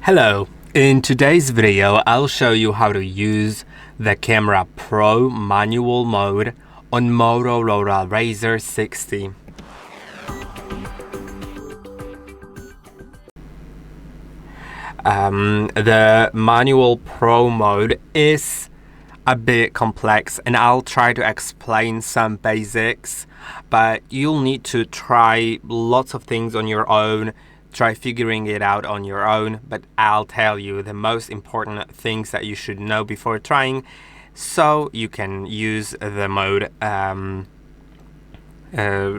Hello, in today's video I'll show you how to use the Camera Pro manual mode on Motorola Razr 60. The manual Pro mode is a bit complex and I'll try to explain some basics, but you'll need to try lots of things on your own. Try figuring it out on your own, but I'll tell you the most important things that you should know before trying so you can use the mode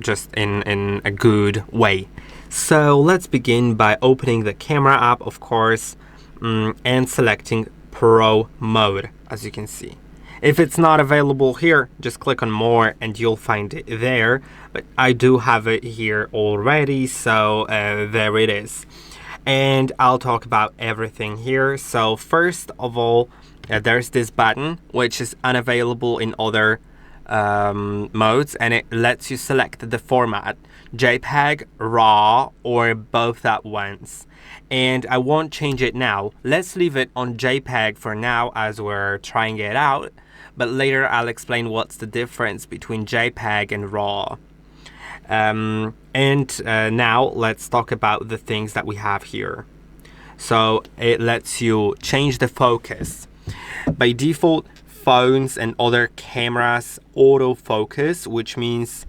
just in a good way. So let's begin by opening the camera app, of course, and selecting Pro mode, as you can see. If it's not available here, just click on more and you'll find it there, but I do have it here already, so there it is. And I'll talk about everything here. So first of all, there's this button which is unavailable in other modes, and it lets you select the format, JPEG, RAW, or both at once. And I won't change it now. Let's leave it on JPEG for now as we're trying it out, but later I'll explain what's the difference between JPEG and RAW. Now let's talk about the things that we have here. So it lets you change the focus. By default, phones and other cameras autofocus, which means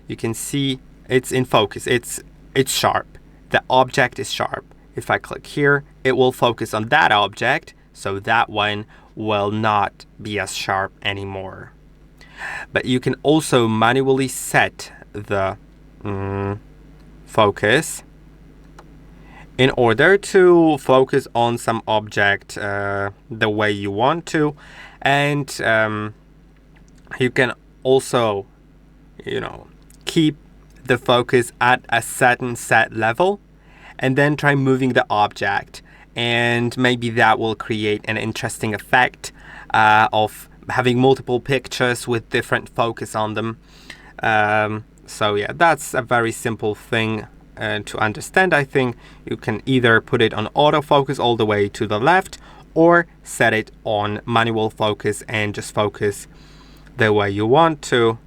you can see it's in focus. It's sharp. The object is sharp. If I click here, it will focus on that object, so that one will not be as sharp anymore. But you can also manually set the focus in order to focus on some object the way you want to, and you can also, keep the focus at a certain set level and then try moving the object, and maybe that will create an interesting effect of having multiple pictures with different focus on them. So yeah, that's a very simple thing to understand. I think you can either put it on autofocus all the way to the left or set it on manual focus and just focus the way you want to.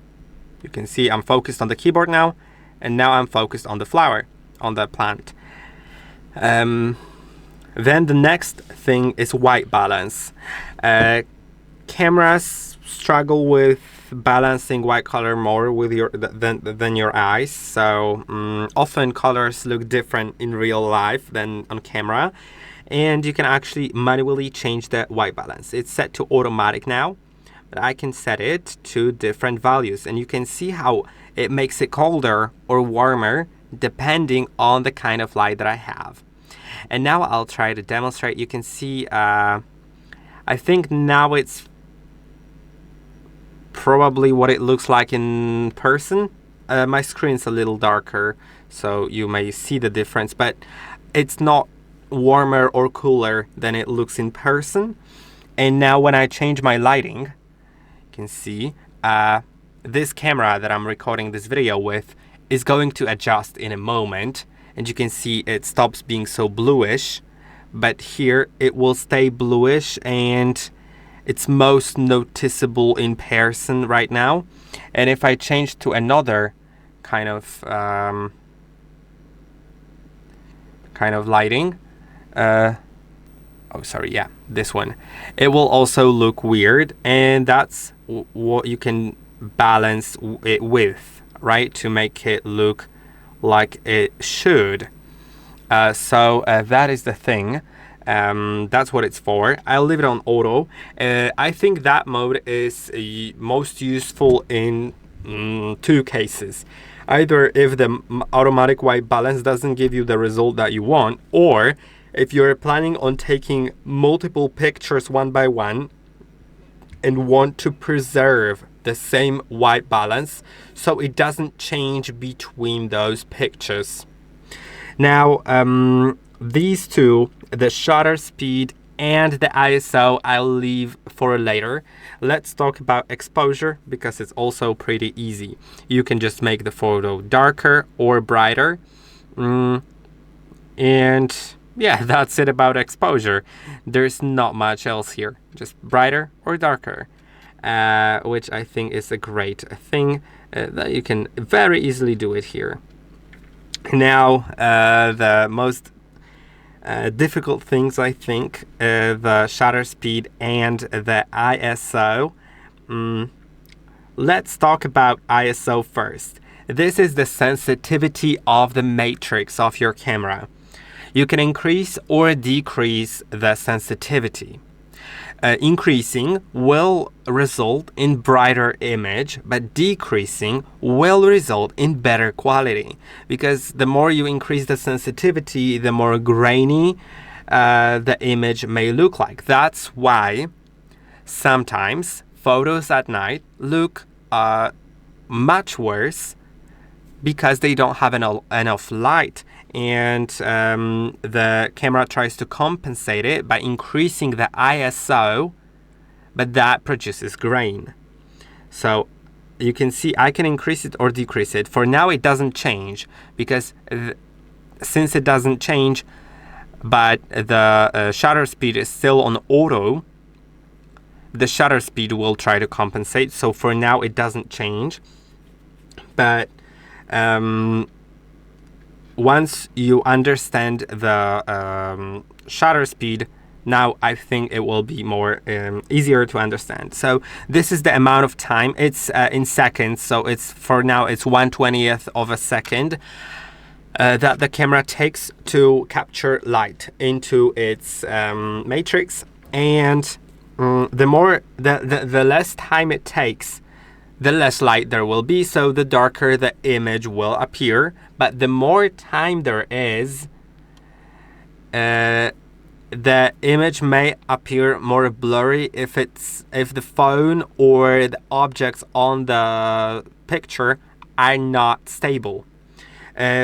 You can see I'm focused on the keyboard now, and now I'm focused on the flower, on the plant. Then the next thing is white balance. Cameras struggle with balancing white color more with than your eyes, so often colors look different in real life than on camera, and you can actually manually change the white balance. It's set to automatic now, but I can set it to different values, and you can see how it makes it colder or warmer depending on the kind of light that I have. And now I'll try to demonstrate. You can see I think now it's probably what it looks like in person. My screen's a little darker, so you may see the difference, but it's not warmer or cooler than it looks in person. And now when I change my lighting, you can see this camera that I'm recording this video with is going to adjust in a moment, and you can see it stops being so bluish, but here it will stay bluish, and it's most noticeable in person right now. And if I change to another kind of lighting, this one, it will also look weird, and that's what you can balance it with, right, to make it look like it should. So that is the thing. That's what it's for. I'll leave it on auto. I think that mode is most useful in two cases. Either if the automatic white balance doesn't give you the result that you want, or if you're planning on taking multiple pictures one by one and want to preserve the same white balance so it doesn't change between those pictures. Now these two, the shutter speed and the ISO, I'll leave for later. Let's talk about exposure, because it's also pretty easy. You can just make the photo darker or brighter, and yeah, that's it about exposure. There's not much else here, just brighter or darker, which I think is a great thing that you can very easily do it here. Now, the most difficult things, I think, the shutter speed and the ISO. Let's talk about ISO first. This is the sensitivity of the matrix of your camera. You can increase or decrease the sensitivity. Increasing will result in brighter image, but decreasing will result in better quality, because the more you increase the sensitivity, the more grainy the image may look like. That's why sometimes photos at night look much worse, because they don't have enough light, and the camera tries to compensate it by increasing the ISO, but that produces grain. So you can see I can increase it or decrease it. For now it doesn't change, because since it doesn't change, but the shutter speed is still on auto, the shutter speed will try to compensate. So for now it doesn't change, but once you understand the shutter speed, now I think it will be more easier to understand. So this is the amount of time. It's in seconds, so it's for now it's 1/20th of a second that the camera takes to capture light into its matrix, and the less time it takes, the less light there will be, so the darker the image will appear. But the more time there is, the image may appear more blurry if the phone or the objects on the picture are not stable.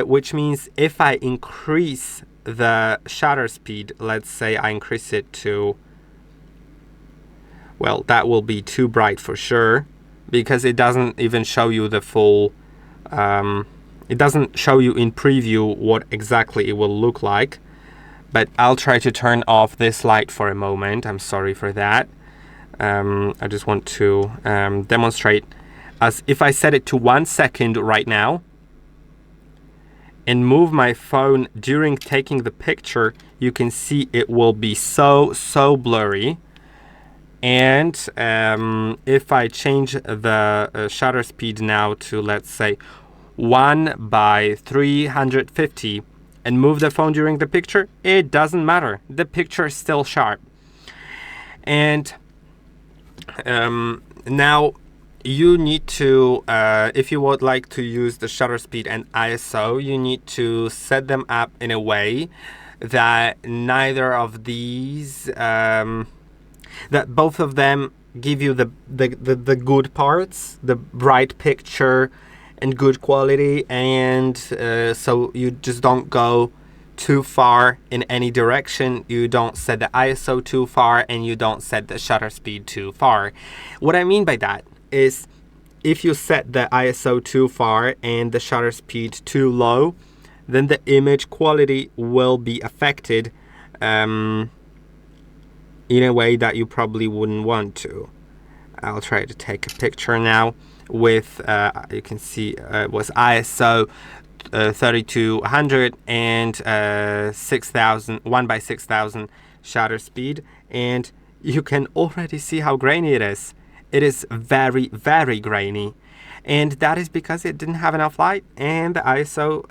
Which means if I increase the shutter speed, let's say I increase it to, well, that will be too bright for sure, because it doesn't even show you the full, it doesn't show you in preview what exactly it will look like. But I'll try to turn off this light for a moment. I'm sorry for that. I just want to demonstrate, as if I set it to 1 second right now and move my phone during taking the picture, you can see it will be so blurry. And if I change the shutter speed now to, let's say, 1/350 and move the phone during the picture, it doesn't matter. The picture is still sharp. And now you need to, if you would like to use the shutter speed and ISO, you need to set them up in a way that neither of these, that both of them give you the good parts, the bright picture and good quality, and so you just don't go too far in any direction. You don't set the ISO too far, and you don't set the shutter speed too far. What I mean by that is, if you set the ISO too far and the shutter speed too low, then the image quality will be affected in a way that you probably wouldn't want to. I'll try to take a picture now with, you can see it was ISO 3200 and 6000, 1/6000 shutter speed, and you can already see how grainy it is. It is very, very grainy, and that is because it didn't have enough light, and the ISO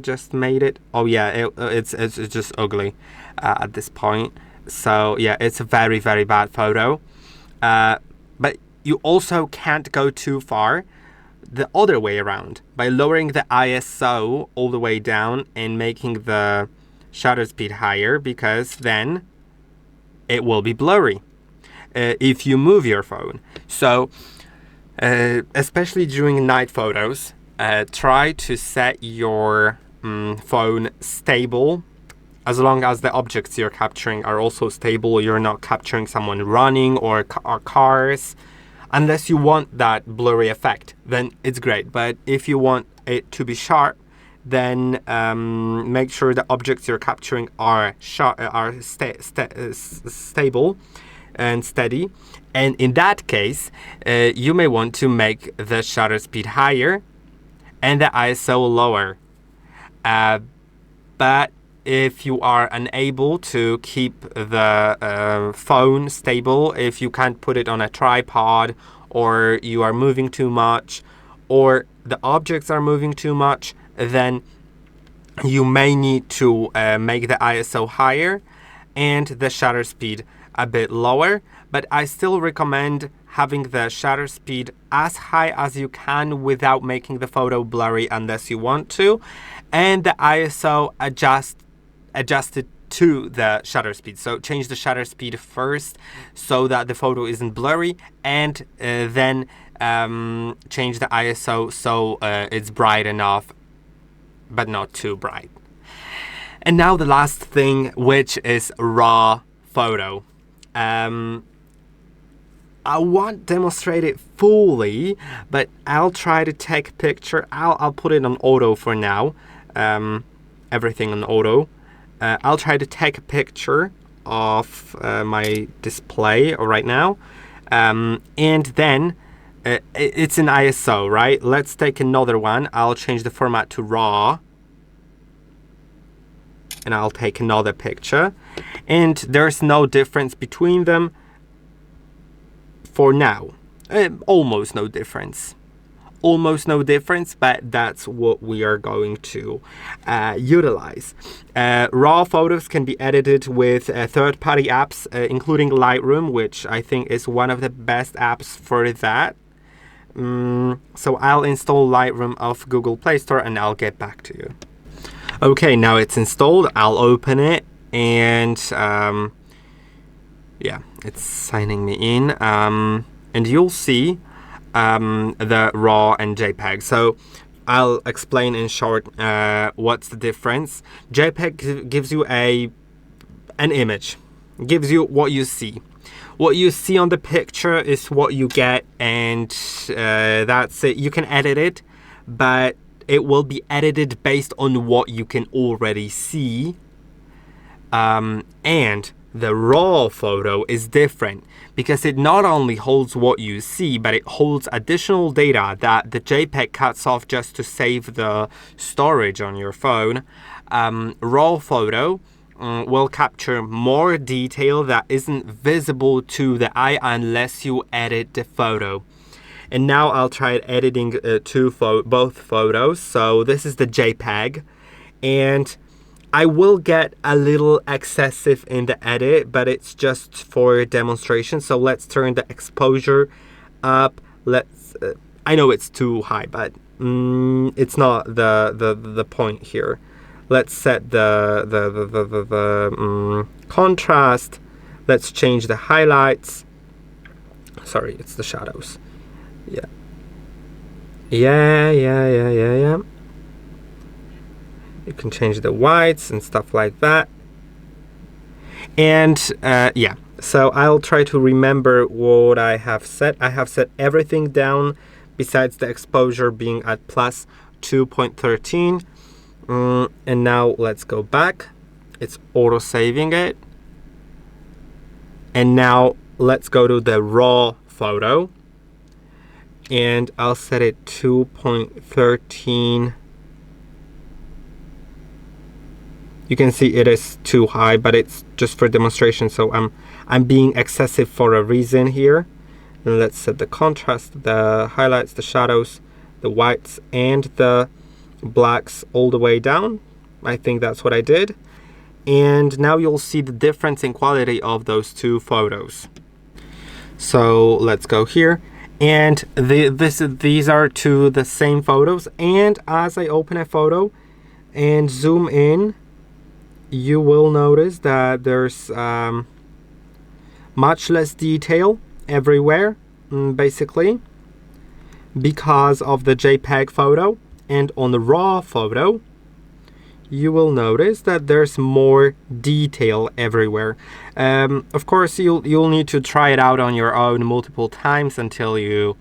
just made it. Oh yeah, it's just ugly at this point. So yeah, it's a very, very bad photo. But you also can't go too far the other way around by lowering the ISO all the way down and making the shutter speed higher, because then it will be blurry if you move your phone. So especially during night photos, try to set your phone stable. As long as the objects you're capturing are also stable, you're not capturing someone running or cars. Unless you want that blurry effect, then it's great. But if you want it to be sharp, then make sure the objects you're capturing are stable and steady. And in that case, you may want to make the shutter speed higher and the ISO lower. But if you are unable to keep the phone stable, if you can't put it on a tripod, or you are moving too much, or the objects are moving too much, then you may need to make the ISO higher and the shutter speed a bit lower. But I still recommend having the shutter speed as high as you can without making the photo blurry unless you want to, and the ISO adjusted to the shutter speed. So change the shutter speed first so that the photo isn't blurry, and then change the ISO so it's bright enough but not too bright. And now the last thing, which is raw photo. I won't demonstrate it fully, but I'll try to take a picture. I'll put it on auto for now. Everything on auto. I'll try to take a picture of my display right now, and then it's in ISO, right? Let's take another one. I'll change the format to RAW, and I'll take another picture, and there's no difference between them for now. Almost no difference. Almost no difference, but that's what we are going to utilize. Raw photos can be edited with third-party apps, including Lightroom, which I think is one of the best apps for that. So I'll install Lightroom off Google Play Store and I'll get back to you. Okay, now it's installed. I'll open it, and yeah, it's signing me in, and you'll see the RAW and JPEG. So I'll explain in short what's the difference. JPEG gives you an image, gives you what you see. What you see on the picture is what you get, and that's it. You can edit it, but it will be edited based on what you can already see. And the raw photo is different because it not only holds what you see, but it holds additional data that the JPEG cuts off just to save the storage on your phone. Raw photo will capture more detail that isn't visible to the eye unless you edit the photo. And now I'll try editing both photos. So this is the JPEG, and I will get a little excessive in the edit, but it's just for demonstration. So let's turn the exposure up. I know it's too high, but it's not the point here. Let's set the contrast. Let's change the highlights. Sorry, it's the shadows. Yeah. You can change the whites and stuff like that. And yeah, so I'll try to remember what I have set. I have set everything down besides the exposure being at plus 2.13. And now let's go back. It's auto saving it. And now let's go to the raw photo. And I'll set it 2.13. You can see it is too high, but it's just for demonstration, so I'm being excessive for a reason here. And let's set the contrast, the highlights, the shadows, the whites, and the blacks all the way down. I think that's what I did. And now you'll see the difference in quality of those two photos. So let's go here. And these are two the same photos. And as I open a photo and zoom in, you will notice that there's much less detail everywhere, basically, because of the JPEG photo. And on the raw photo, you will notice that there's more detail everywhere. Of course, you'll need to try it out on your own multiple times until you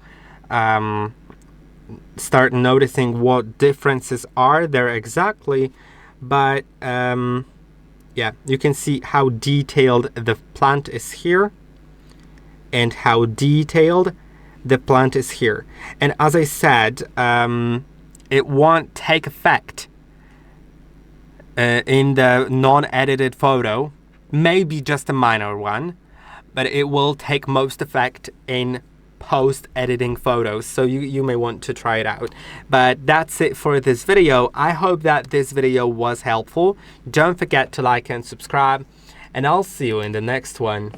start noticing what differences are there exactly. But yeah, you can see how detailed the plant is here and how detailed the plant is here. And as I said, it won't take effect in the non-edited photo, maybe just a minor one, but it will take most effect in post-editing photos, so you may want to try it out. But that's it for this video. I hope that this video was helpful. Don't forget to like and subscribe, and I'll see you in the next one.